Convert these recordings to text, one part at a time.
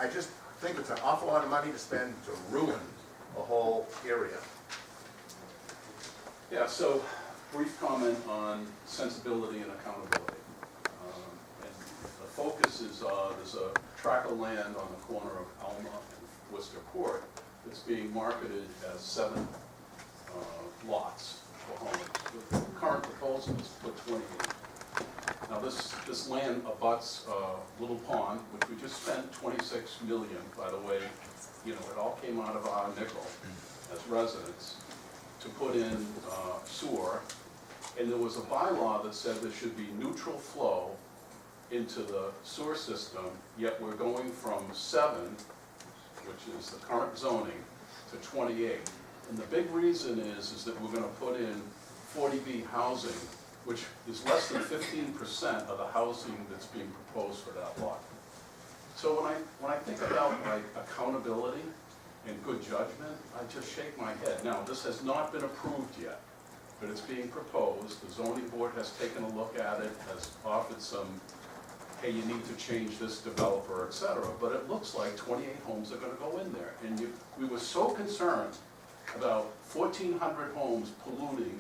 I just think it's an awful lot of money to spend to ruin a whole area. Yeah, so brief comment on sensibility and accountability. And the focus is, there's a tract of land on the corner of Alma and Worcester Court that's being marketed as 7 lots for homes. The current proposal is to put 28. Now this land abuts Little Pond, which we just spent $26 million, by the way. You know, it all came out of our nickel as residents to put in sewer. And there was a bylaw that said there should be neutral flow into the sewer system, yet we're going from 7, which is the current zoning, to 28. And the big reason is that we're gonna put in 40B housing, which is less than 15% of the housing that's being proposed for that lot. So when I think about like accountability and good judgment, I just shake my head. Now, this has not been approved yet, but it's being proposed. The zoning board has taken a look at it, has offered some, hey, you need to change this developer, et cetera. But it looks like 28 homes are gonna go in there. And we were so concerned about 1,400 homes polluting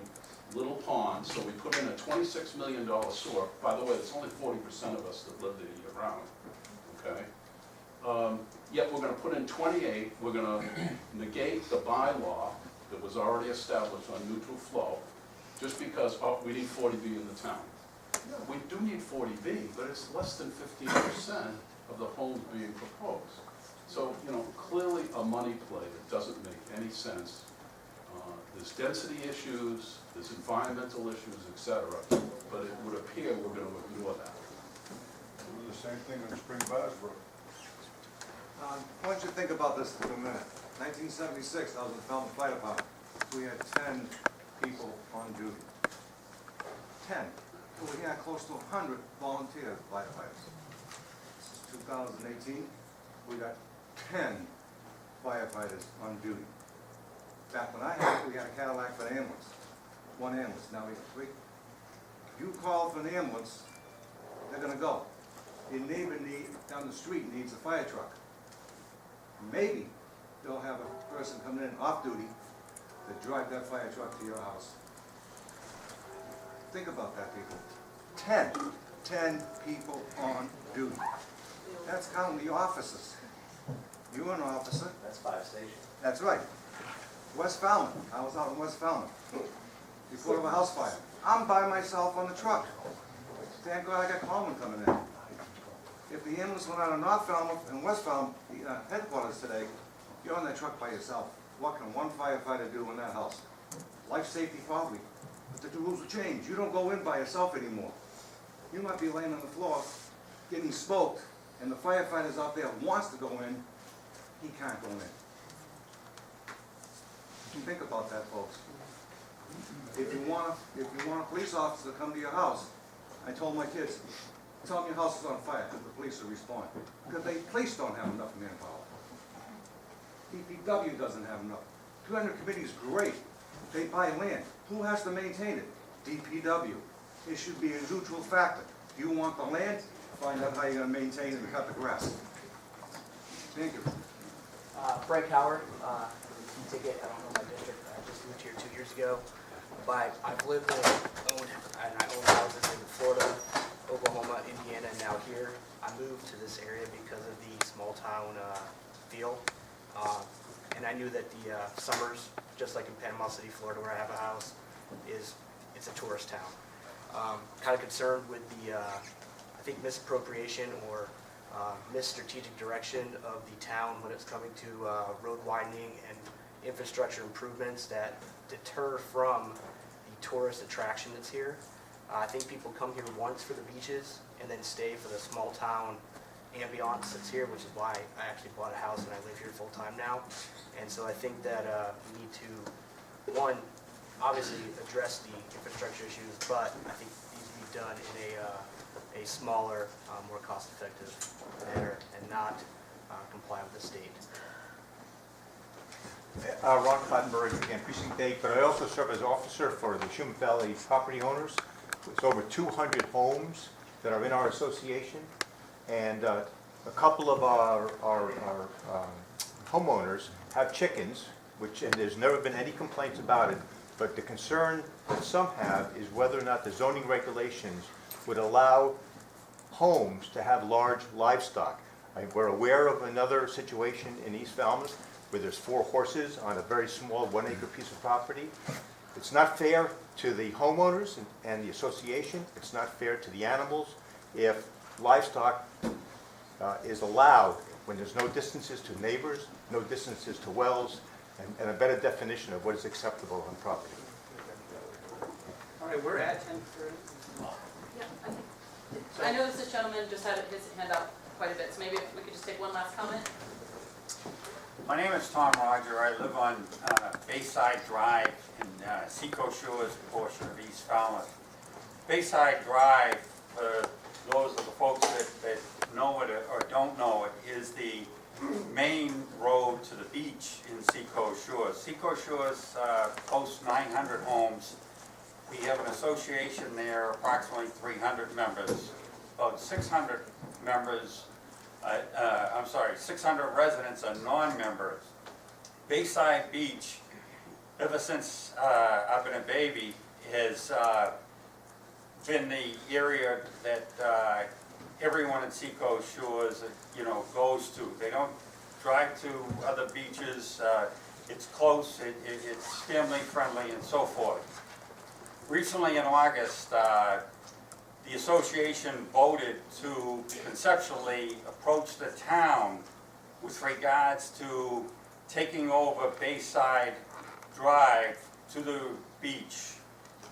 Little Pond, so we put in a $26 million sewer. By the way, it's only 40% of us that live there year-round, okay? Yet we're gonna put in 28, we're gonna negate the bylaw that was already established on neutral flow, just because, oh, we need 40B in the town. Yeah, we do need 40B, but it's less than 15% of the homes being proposed. So, you know, clearly a money play that doesn't make any sense. There's density issues, there's environmental issues, et cetera, but it would appear we're going to ignore that. We'll do the same thing in Spring Barsbrook. I want you to think about this for a minute. 1976, I was in the Falmouth Fire Department. We had 10 people on duty. 10. But we had close to 100 volunteer firefighters. This is 2018. We got 10 firefighters on duty. Back when I had it, we had a Cadillac for an ambulance. 1 ambulance, now we have 3. If you call for an ambulance, they're gonna go. Your neighbor down the street needs a fire truck. Maybe they'll have a person come in off duty to drive that fire truck to your house. Think about that, people. 10 people on duty. That's counting the officers. You're an officer. That's 5 stations. That's right. West Falmouth. I was out in West Falmouth before a house fire. I'm by myself on the truck. Thank God I got Coleman coming in. If the ambulance went out of North Falmouth and West Falmouth headquarters today, you're on that truck by yourself. What can one firefighter do in that house? Life safety probably, but the rules will change. You don't go in by yourself anymore. You might be laying on the floor getting smoked, and the firefighter's out there wants to go in. He can't go in. Think about that, folks. If you want a police officer to come to your house, I told my kids, tell them your house is on fire because the police will respond. Because the police don't have enough manpower. DPW doesn't have enough. 200 committee is great. They buy land. Who has to maintain it? DPW. It should be a neutral factor. You want the land? Find out how you're going to maintain it and cut the grass. Thank you. Frank Howard, ticket. I don't know my district. I just moved here 2 years ago. But I've lived and I own houses in Florida, Oklahoma, Indiana, and now here. I moved to this area because of the small town feel. And I knew that the summers, just like in Panama City, Florida, where I have a house, it's a tourist town. Kind of concerned with the, I think, misappropriation or mis-strategic direction of the town when it's coming to road widening and infrastructure improvements that deter from the tourist attraction that's here. I think people come here once for the beaches and then stay for the small town ambiance that's here, which is why I actually bought a house and I live here full time now. And so I think that we need to, one, obviously address the infrastructure issues, but I think it needs to be done in a smaller, more cost-effective manner and not comply with the state. Ron Cottenberg, again, Precinct 8, but I also serve as officer for the Shumat Valley property owners. It's over 200 homes that are in our association, and a couple of our homeowners have chickens, and there's never been any complaints about it, but the concern that some have is whether or not the zoning regulations would allow homes to have large livestock. We're aware of another situation in East Falmouth where there's 4 horses on a very small 1-acre piece of property. It's not fair to the homeowners and the association. It's not fair to the animals if livestock is allowed when there's no distances to neighbors, no distances to wells, and a better definition of what is acceptable on property. All right, we're at 10:30. Yeah, I noticed this gentleman just had his hand up quite a bit, so maybe we could just take one last comment. My name is Tom Roger. I live on Bayside Drive in Seacoast Shores portion of East Falmouth. Bayside Drive, for those of the folks that know it or don't know it, is the main road to the beach in Seacoast Shores. Seacoast Shores hosts 900 homes. We have an association there, approximately 300 members. About 600 members, 600 residents are non-members. Bayside Beach, ever since I've been a baby, has been the area that everyone at Seacoast Shores, goes to. They don't drive to other beaches. It's close, it's family friendly, and so forth. Recently in August, the association voted to conceptually approach the town with regards to taking over Bayside Drive to the beach.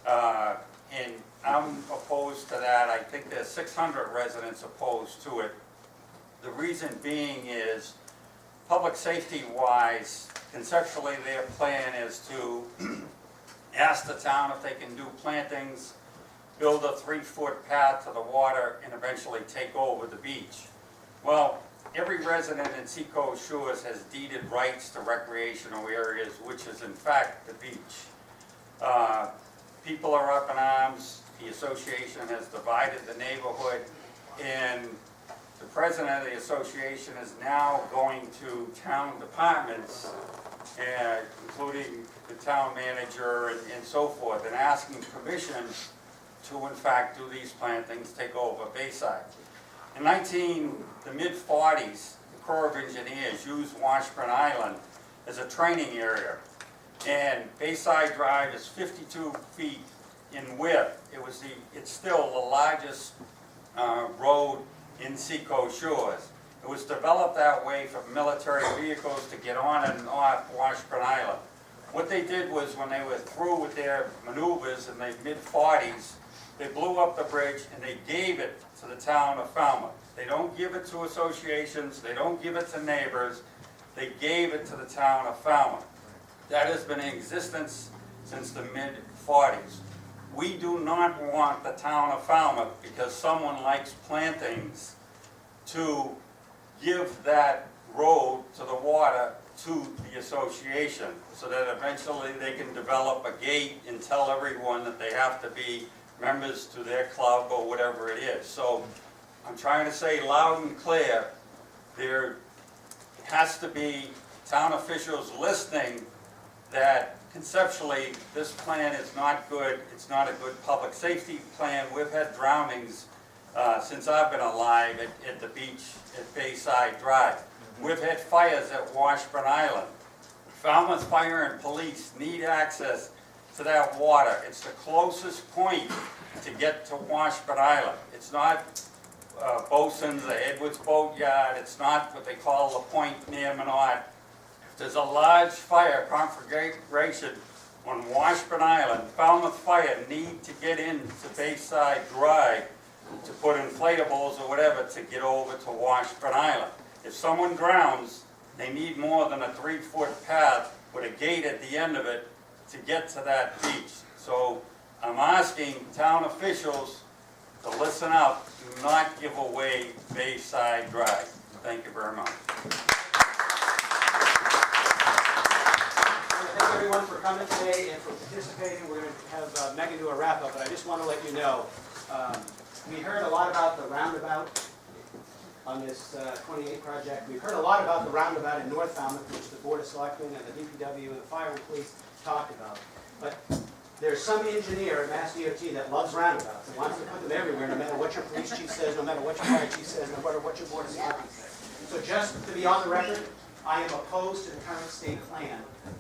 And I'm opposed to that. I think there's 600 residents opposed to it. The reason being is, public safety wise, conceptually their plan is to ask the town if they can do plantings, build a 3-foot path to the water, and eventually take over the beach. Well, every resident in Seacoast Shores has deeded rights to recreational areas, which is in fact the beach. People are up in arms. The association has divided the neighborhood, and the president of the association is now going to town departments, including the town manager and so forth, and asking permission to in fact do these plantings, take over Bayside. In the mid-40s, the Corps of Engineers used Washburn Island as a training area, and Bayside Drive is 52 feet in width. It's still the largest road in Seacoast Shores. It was developed that way for military vehicles to get on and off Washburn Island. What they did was, when they were through with their maneuvers in the mid-40s, they blew up the bridge and they gave it to the town of Falmouth. They don't give it to associations, they don't give it to neighbors, they gave it to the town of Falmouth. That has been in existence since the mid-40s. We do not want the town of Falmouth, because someone likes plantings, to give that road to the water to the association, so that eventually they can develop a gate and tell everyone that they have to be members to their club or whatever it is. So I'm trying to say loud and clear, there has to be town officials listening that conceptually this plan is not good. It's not a good public safety plan. We've had drownings since I've been alive at the beach at Bayside Drive. We've had fires at Washburn Island. Falmouth Fire and Police need access to that water. It's the closest point to get to Washburn Island. It's not Bosun's or Edwards Boatyard. It's not what they call the point near Minot. If there's a large fire conflagration on Washburn Island, Falmouth Fire need to get into Bayside Drive to put inflatables or whatever to get over to Washburn Island. If someone drowns, they need more than a 3-foot path with a gate at the end of it to get to that beach. So I'm asking town officials to listen up, do not give away Bayside Drive. Thank you very much. Thank everyone for coming today and for participating. We're going to have Megan do a wrap-up, but I just want to let you know, we heard a lot about the roundabout. on this 28 project. We've heard a lot about the roundabout in North Falmouth, which the Board of Selectmen and the DPW and the fire and police talked about. But there's some engineer at Mass DOT that loves roundabouts and wants to put them everywhere, no matter what your police chief says, no matter what your fire chief says, no matter what your Board of Selectmen says. So just to be on the record, I am opposed to the current state plan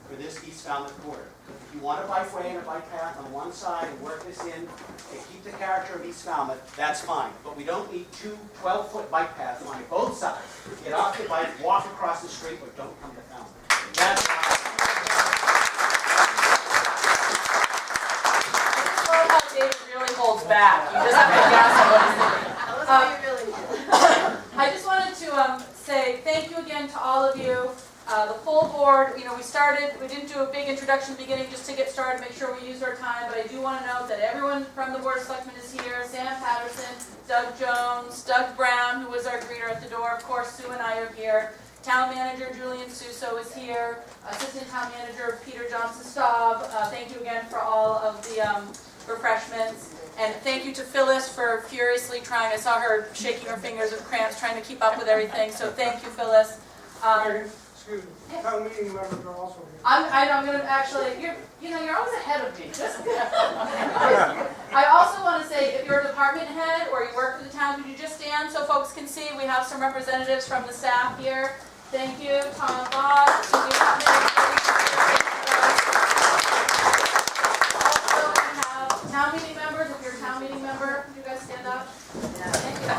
for this East Falmouth corridor. If you want a bike way and a bike path on one side and work this in and keep the character of East Falmouth, that's fine. But we don't need two 12-foot bike paths on both sides. Get off the bike, walk across the street, or don't come to Falmouth. That's David really holds back. You just have to guess what he's thinking. I just wanted to say thank you again to all of you, the full board. You know, we didn't do a big introduction at the beginning just to get started, make sure we used our time, but I do want to note that everyone from the Board of Selectmen is here. Sam Patterson, Doug Jones, Doug Brown, who was our greeter at the door. Of course, Sue and I are here. Town Manager Julian Suso is here. Assistant Town Manager Peter Johnson-Staub. Thank you again for all of the refreshments. And thank you to Phyllis for furiously trying, I saw her shaking her fingers with cramps, trying to keep up with everything, so thank you, Phyllis. Excuse me, town meeting members are also here. I'm gonna actually, you're always ahead of me, just. I also want to say, if you're a department head or you work for the town, could you just stand so folks can see? We have some representatives from the staff here. Thank you, Tom Foss. Town meeting members, if you're a town meeting member, could you guys stand up? Yeah. Thank you.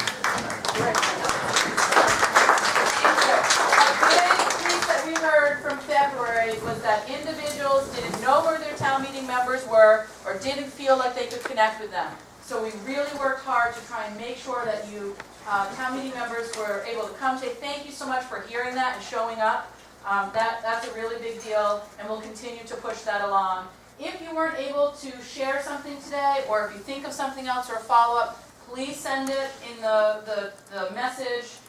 A big piece that we heard from February was that individuals didn't know where their town meeting members were or didn't feel like they could connect with them. So we really worked hard to try and make sure that you, town meeting members, were able to come say thank you so much for hearing that and showing up. That's a really big deal, and we'll continue to push that along. If you weren't able to share something today, or if you think of something else or a follow-up, please send it in the message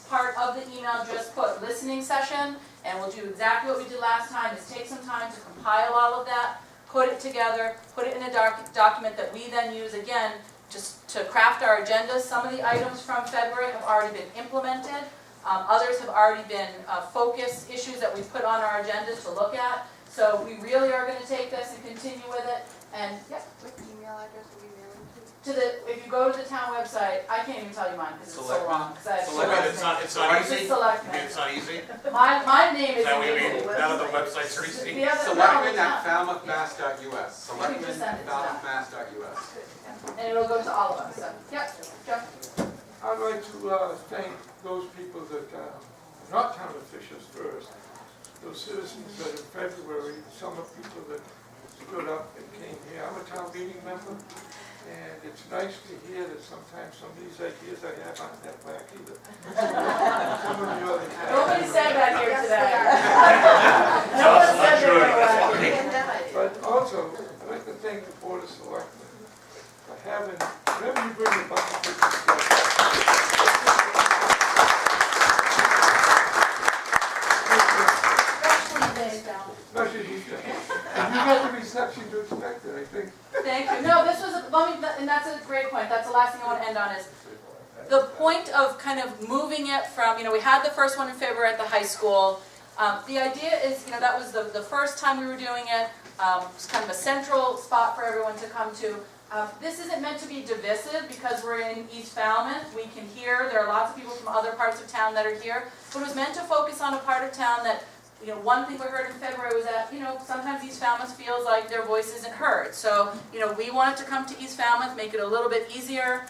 part of the email. Just put listening session, and we'll do exactly what we did last time, is take some time to compile all of that, put it together, put it in a document that we then use again just to craft our agenda. Some of the items from February have already been implemented. Others have already been focus issues that we've put on our agenda to look at. So we really are going to take this and continue with it. And yeah, What email address are we mailing if you go to the town website, I can't even tell you mine because it's so long. It's not It's easy? Selectmen. It's not easy? My name is. Is that what you mean? None of the websites are easy? Selectmen at falmouthmass.us. Selectmen Just send at it to them. falmouthmass.us. And it'll go to all of us. So, yep, Jeff. I'd like to thank those people that are not town officials first, those citizens that in February, some of the people that stood up and came here. I'm a town meeting member, and it's nice to hear that sometimes some of these ideas I have aren't that whack either. Some of the others have. Nobody said that here Yes, today. they No one said that. But also, I'd like to thank the Board of Selectmen for having, whenever you bring a bunch of people together, especially these days, and you got the reception to expect it, I think. Thank you. No, this was, and that's a great point. That's the last thing I want to end on is the point of kind of moving it from, we had the first one in February at the high school. The idea is, that was the first time we were doing it. It's kind of a central spot for everyone to come to. This isn't meant to be divisive because we're in East Falmouth. We can hear, there are lots of people from other parts of town that are here. But it was meant to focus on a part of town that, one thing we heard in February was that, sometimes East Falmouth feels like their voice isn't heard. So, we wanted to come to East Falmouth, make it a little bit easier.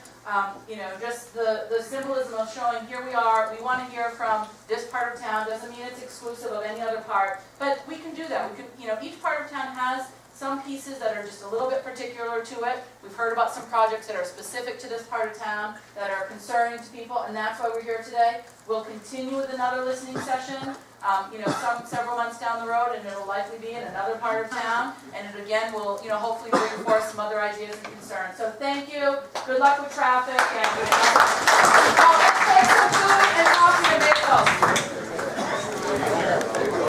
Just the symbolism of showing here we are, we want to hear from this part of town. Doesn't mean it's exclusive of any other part, but we can do that. We can, each part of town has some pieces that are just a little bit particular to it. We've heard about some projects that are specific to this part of town that are concerning to people, and that's why we're here today. We'll continue with another listening session, several months down the road, and it'll likely be in another part of town, and it again will, hopefully reinforce some other ideas and concerns. So thank you. Good luck with traffic, and let's take some food and coffee and bagels.